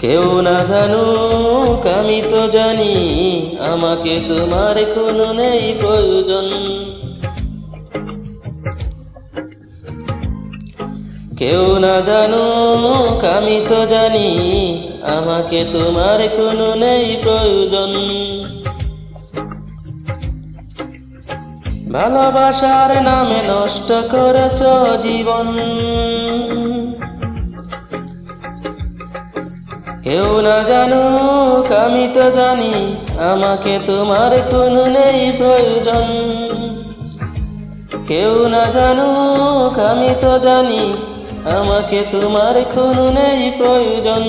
কেউ না জানুক আমি তো জানি, আমাকে তোমার কোনো নেই প্রয়োজন। কেউ না জানুক আমি তো জানি, আমাকে তোমার কোনো নেই প্রয়োজন। ভালোবাসার নামে নষ্ট করেছ জীবন। কেউ না জানুক আমি তো জানি, আমাকে তোমার কোনো নেই প্রয়োজন। কেউ না জানুক আমি তো জানি, আমাকে তোমার কোনো নেই প্রয়োজন।